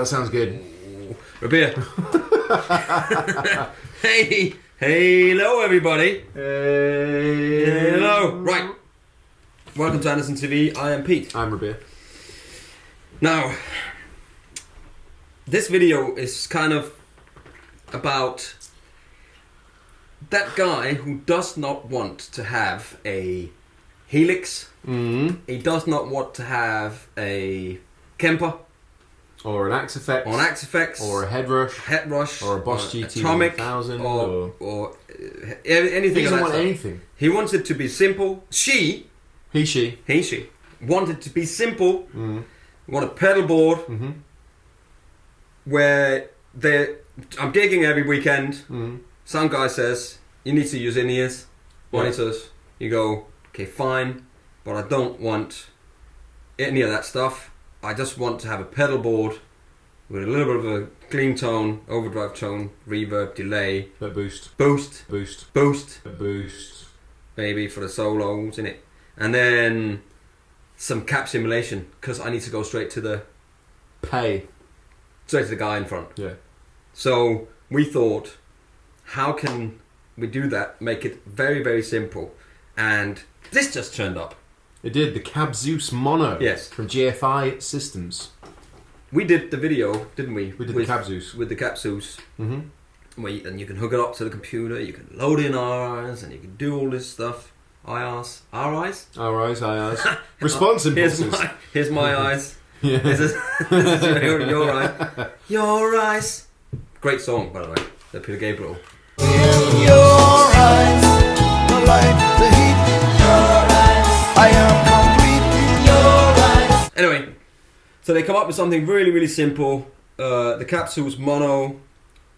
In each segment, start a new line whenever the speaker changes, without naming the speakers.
That sounds good.
A beer. Hey, hello everybody.
Hey.
Hello. Right. Welcome to Andertons TV. I am Pete.
I'm Rabia.
Now, this video is kind of about that guy who does not want to have a Helix. He does not want to have a Kemper.
Or an Axe Effects. Or a Head Rush. Or a Boss GT
Atomic.
1000.
Or anything.
He doesn't want anything.
He wants it to be simple. She want it to be simple. Want a pedalboard where I'm gigging every weekend. Some guy says you need to use in-ears, monitors. You go, okay, fine, but I don't want any of that stuff. I just want to have a pedalboard with a little bit of a clean tone, overdrive tone, reverb, delay, boost, maybe for the solos in it, and then some cap simulation because I need to go straight to the guy in front.
Yeah. So
we thought, how can we do that? Make it very, very simple, and this just turned up.
It did, the Cabzeus Mono.
Yes.
From GFI Systems.
We did the video, didn't we?
We did the Cabzeus.
With the Cabzeus. And you can hook it up to the computer, you can load in RIs, and you can do all this stuff. RIs? Response impulses. Here's my eyes.
Yeah.
This is your eyes. Your eyes. Great song, by the way. The Peter Gabriel.
In your eyes, the light, the heat. Your eyes, I am complete. Your eyes.
Anyway, so they come up with something really, really simple. The Cabzeus Mono.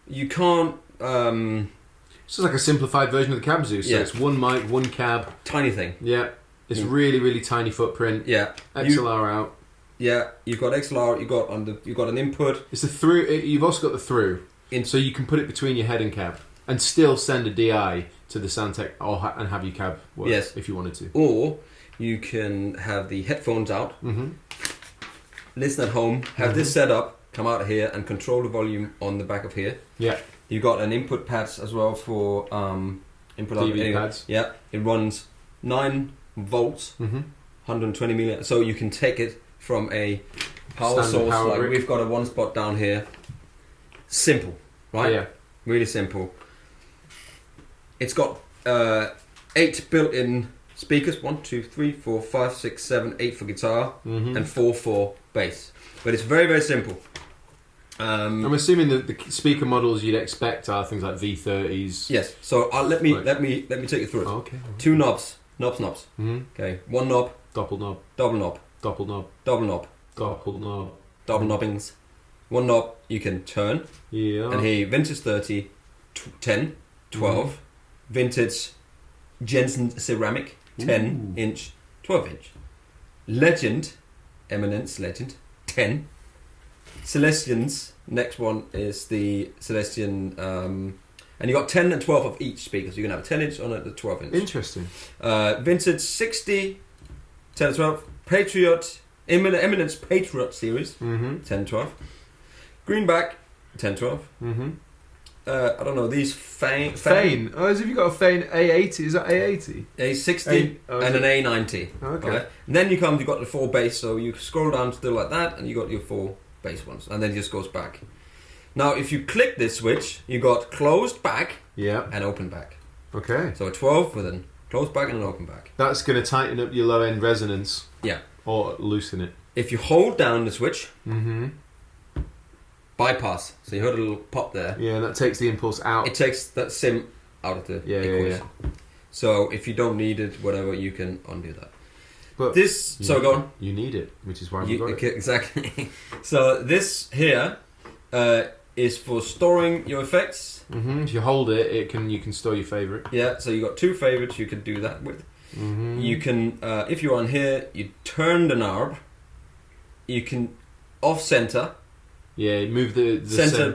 You can't.
It's just like a simplified version of the Cabzeus. So it's one mic, one cab.
Tiny thing.
Yeah. It's really, really tiny footprint.
Yeah.
XLR out.
Yeah. You've got XLR. You've got an input.
It's a through. You've also got the through. So you can put it between your head and cab, and still send a DI to the Soundtech, and have your cab work.
Yes.
If you wanted to.
Or you can have the headphones out. Listen at home. Have this set up. Come out of here and control the volume on the back of here.
Yeah.
You got an input pads as well for input
DV pads.
Yeah, it runs 9 volts, 120 milliamps. So you can take it from a power
Standard
source.
power
Like
brick.
we've got a one spot down here. Simple, right?
Yeah.
Really simple. It's got 8 built-in speakers. 1, 2, 3, 4, 5, 6, 7, 8 for guitar, and 4 for bass. But it's very, very simple.
I'm assuming that the speaker models you'd expect are things like V30s.
Yes. So let me take you through it.
Oh, okay.
2 knobs. Okay. 1 knob.
Doppel knob.
Double knob.
Doppel knob.
Double knob.
Doppel knob.
Double knobbings. 1 knob you can turn.
Yeah.
And here, vintage 30, 10, 12. Vintage Jensen ceramic, 10 inch, 12 inch. Legend, Eminence Legend, 10. Celestians, next one is the Celestian, and you got 10 and 12 of each speaker, so you can have a 10 inch on a 12 inch.
Interesting.
Vintage 60, 10 and 12. Patriot, Eminence Patriot series, 10 and 12. Greenback, 10 12. I don't know, these
Fane. Oh, as if you got a Fane A80. Is that A80?
A60 and an A90.
Okay.
Right? And then you've got the 4 bass, so you scroll down still like that, and you got your 4 bass ones, and then it just goes back. Now, if you click this switch, you got closed back and open back.
Okay.
So a 12 with a closed back and an open back.
That's going to tighten up your low end resonance.
Yeah.
Or loosen it.
If you hold down the switch, bypass. So you heard a little pop there.
Yeah, that takes the impulse out.
It takes that sim out of the equation. Yeah. So if you don't need it, whatever, you can undo that.
But
this, so go on.
You need it, which is why we got it.
Exactly. So this here is for storing your effects.
If you hold it, you can store your favourite.
Yeah. So you got 2 favorites you can do that with. You can, if you're on here, you turn the knob. You can off center.
Yeah, move the center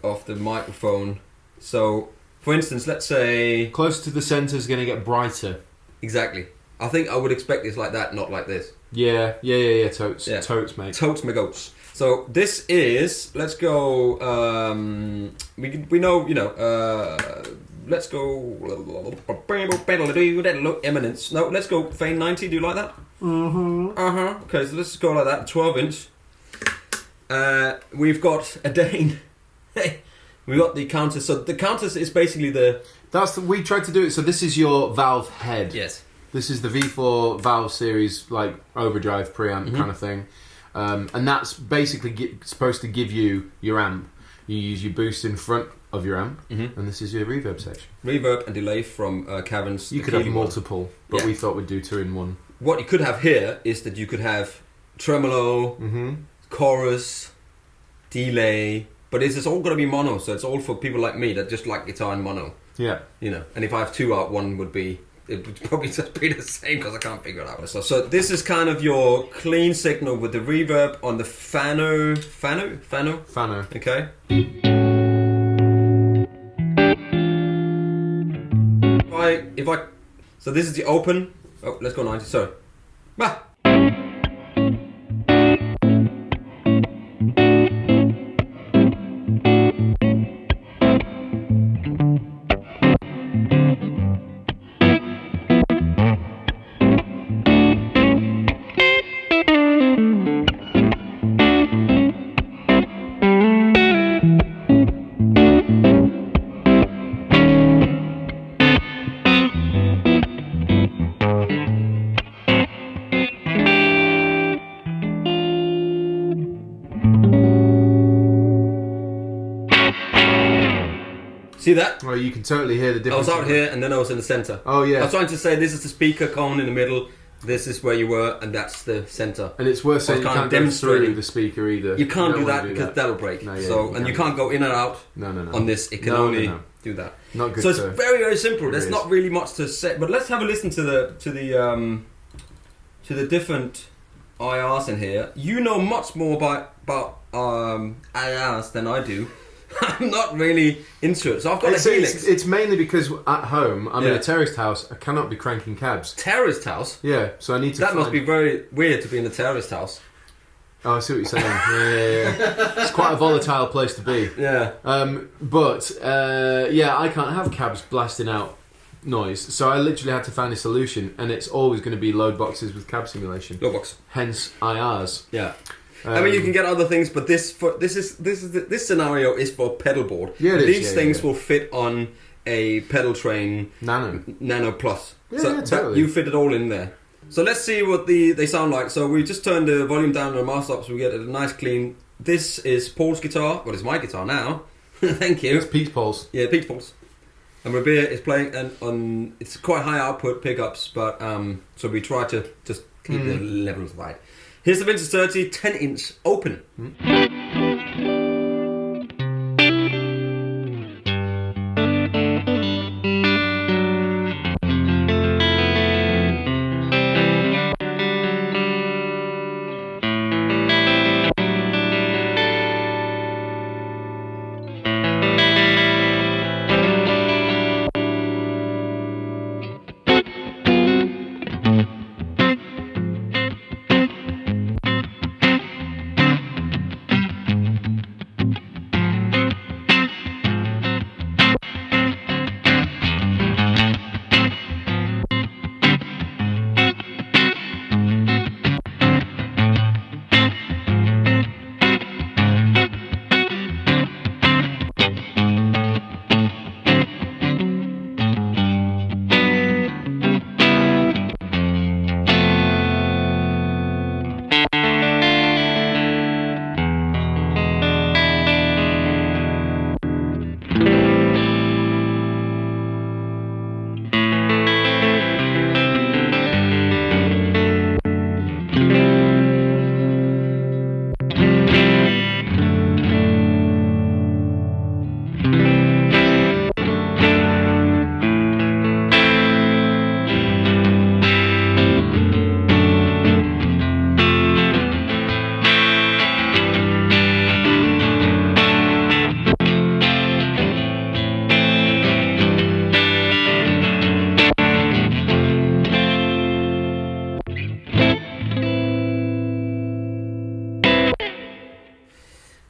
of the microphone. So, for instance, let's say
closer to the center is going to get brighter.
Exactly. I think I would expect this like that, not like this.
Yeah, totes. Yeah. Totes, mate.
Totes, my goats. So this is, let's go, we know, let's go, Eminence. No, let's go Fane 90, do you like that? Okay, so let's go like that, 12 inch. We've got a Dane. We've got the Countess. So the Countess is basically
we tried to do it. So this is your valve head.
Yes.
This is the V4 valve series, like overdrive preamp kind of thing. And that's basically supposed to give you your amp. You use your boost in front of your amp, and this is your reverb section.
Reverb and delay from Caverns.
You could have multiple, but we thought we'd do 2 in 1.
What you could have here is that you could have tremolo, chorus, delay, but this is all going to be mono, so it's all for people like me that just like guitar in mono.
Yeah.
And if I have 2 out, one would be... It would probably just be the same because I can't figure it out. So this is kind of your clean signal with the reverb on the Fano. Okay. So this is the open. Oh, let's go 90. Sorry. Bah. See that?
Well, you can totally hear the difference.
I was out here and then I was in the center.
Oh, yeah.
I was trying to say this is the speaker cone in the middle, this is where you were, and that's the center.
And it's worth saying you can't go through the speaker either.
You can't do that because that'll break.
No, yeah,
and you can't go in and out on this. It can only do that.
Not good.
So it's very, very simple. There's not really much to say. But let's have a listen to the different IRs in here. You know much more about IRs than I do. I'm not really into it. So I've got a Helix.
It's mainly because at home, I'm in a terraced house. I cannot be cranking cabs.
Terraced house?
Yeah, so I need to
That must be very weird to be in a terraced house.
Oh, I see what you're saying. Yeah. It's quite a volatile place to be.
Yeah.
I can't have cabs blasting out noise. So I literally had to find a solution, and it's always going to be load boxes with cab simulation.
Load box.
Hence IRs.
Yeah. I mean, you can get other things, but this scenario is for pedalboard.
Yeah,
These things will fit on a pedal train Nano Plus.
Yeah, totally.
You fit it all in there. So let's see what they sound like. So we just turned the volume down on the master up, so we get a nice clean. This is Paul's guitar. Well, it's my guitar now. Thank you.
It's Pete's Paul's.
Yeah, Pete's Paul's. And Rabir is playing on. It's quite high output pickups, but so we try to just keep the levels right. Here's the Vintage 30 10-inch open.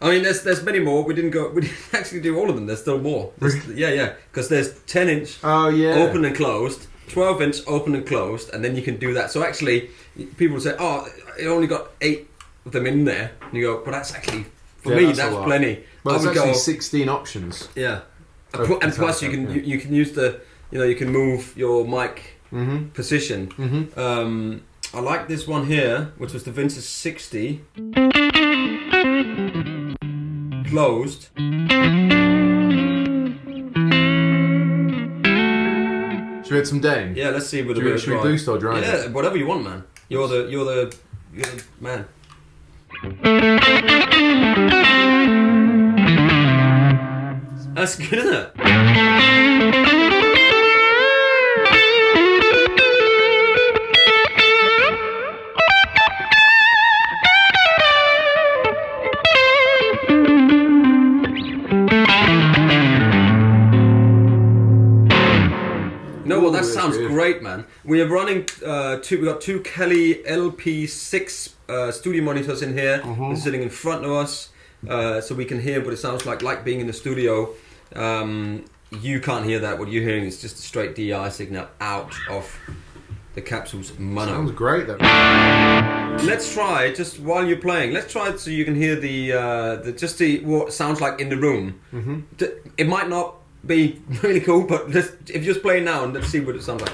I mean, there's many more. We didn't actually do all of them. There's still more. Because there's 10-inch open and closed, 12-inch open and closed, and then you can do that. So actually, people say, "Oh, it only got 8 of them in there." And you go, "But that's actually for me. That's plenty."
Well, it's actually 16 options.
Yeah, and plus you can use the you can move your mic position. I like this one here, which was the Vintage 60 closed.
Should we hit some Dane?
Yeah, let's see with
should we boost or drive?
Yeah, whatever you want, man. You're the man. That's good, isn't it? That sounds great, man. We are running we got 2 Kelly LP6 studio monitors in here. They're sitting in front of us, so we can hear what it sounds like being in the studio. You can't hear that. What you're hearing is just a straight DI signal out of the Cabzeus Mono.
Sounds great, though.
Let's try, just while you're playing, let's try it so you can hear what it sounds like in the room. It might not be really cool, but if you just play now and let's see what it sounds like.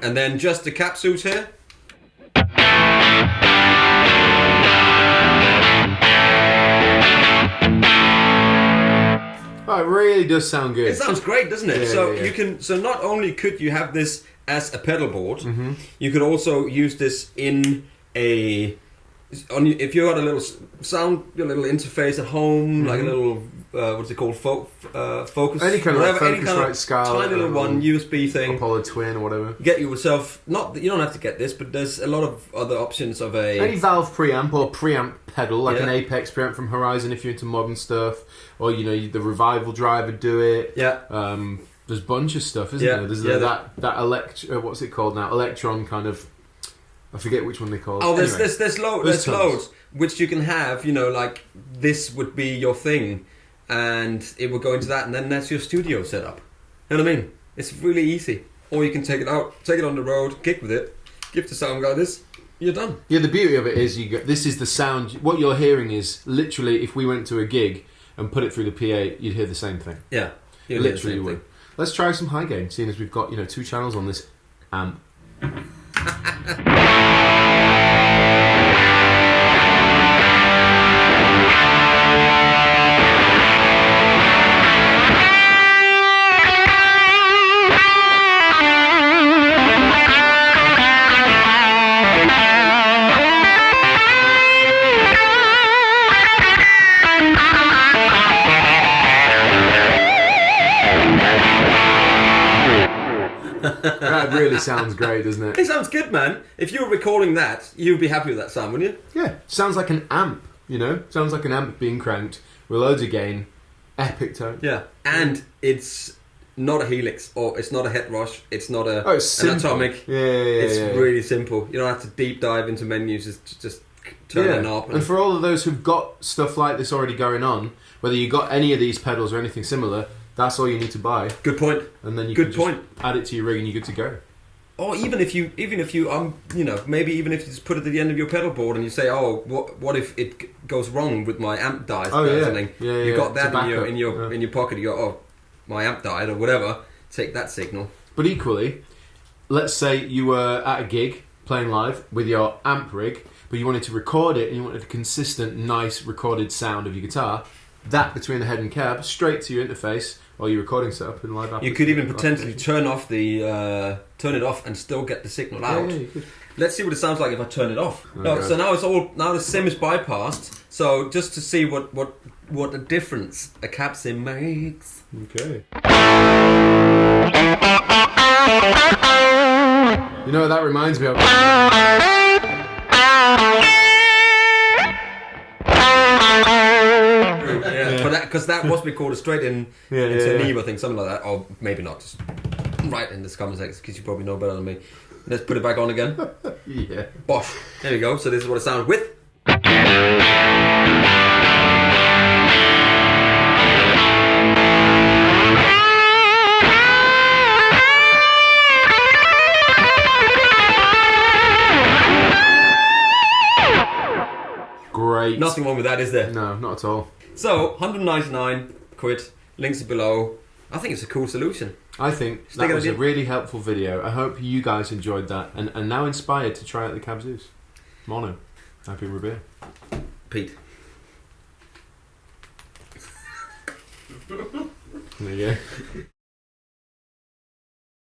And then just the Cabzeus here.
Oh, it really does sound good.
It sounds great, doesn't it?
Yeah,
you can. So not only could you have this as a pedal board, you could also use this in a. If you got a little little interface at home, like a little what's it called, focus,
any kind of Focusrite Scarlett,
tiny little one USB thing,
Apollo Twin or whatever.
Get yourself you don't have to get this, but there's a lot of other options of any
valve preamp or preamp pedal, like an Apex preamp from Horizon if you're into modern stuff, or the Revival driver do it.
Yeah.
There's a bunch of stuff, isn't there? There's that what's it called now? Electron kind of. I forget which one they call it.
Oh, there's loads which you can have. Like this would be your thing, and it will go into that, and then that's your studio setup. You know what I mean? It's really easy. Or you can take it out, take it on the road, kick with it, give the sound guy this. You're done.
Yeah, the beauty of it is this is the sound. What you're hearing is literally if we went to a gig and put it through the PA, you'd hear the same thing.
Yeah,
you literally would. Let's try some high gain, seeing as we've got 2 channels on this amp. That really sounds great, doesn't it?
It sounds good, man. If you were recording that, you'd be happy with that sound, wouldn't you?
Yeah, sounds like an amp, Sounds like an amp being cranked with loads of gain, epic tone.
Yeah, and it's not a helix, or it's not a head rush, it's not an atomic.
Yeah,
it's really simple. You don't have to deep dive into menus, just turn a knob.
And for all of those who've got stuff like this already going on, whether you got any of these pedals or anything similar, that's all you need to buy.
Good point.
And then you can just add it to your rig and you're good to go.
Or even if you maybe even if you just put it at the end of your pedal board and you say, oh, what if it goes wrong with my amp dies or something? You got that in your pocket. You go, oh, my amp died or whatever. Take that signal.
But equally, let's say you were at a gig playing live with your amp rig, but you wanted to record it and you wanted a consistent, nice recorded sound of your guitar. That between the head and cab, straight to your interface or your recording setup in live.
You could even potentially turn it off and still get the signal out.
Yeah, you could.
Let's see what it sounds like if I turn it off.
Okay.
So now the sim is bypassed. So just to see what a difference a cab sim makes.
Okay. You know what that reminds me of?
because that was recorded straight into Neve, I think, something like that, or maybe not. Just right in this comment section because you probably know better than me. Let's put it back on again.
Yeah.
Bosh. There we go. So this is what it sounded with.
Great.
Nothing wrong with that, is there?
No, not at all.
So 199 quid. Links are below. I think it's a cool solution.
I think that was a really helpful video. I hope you guys enjoyed that and now inspired to try out the Cabzeus Mono. Happy Revere.
Pete.
There you go.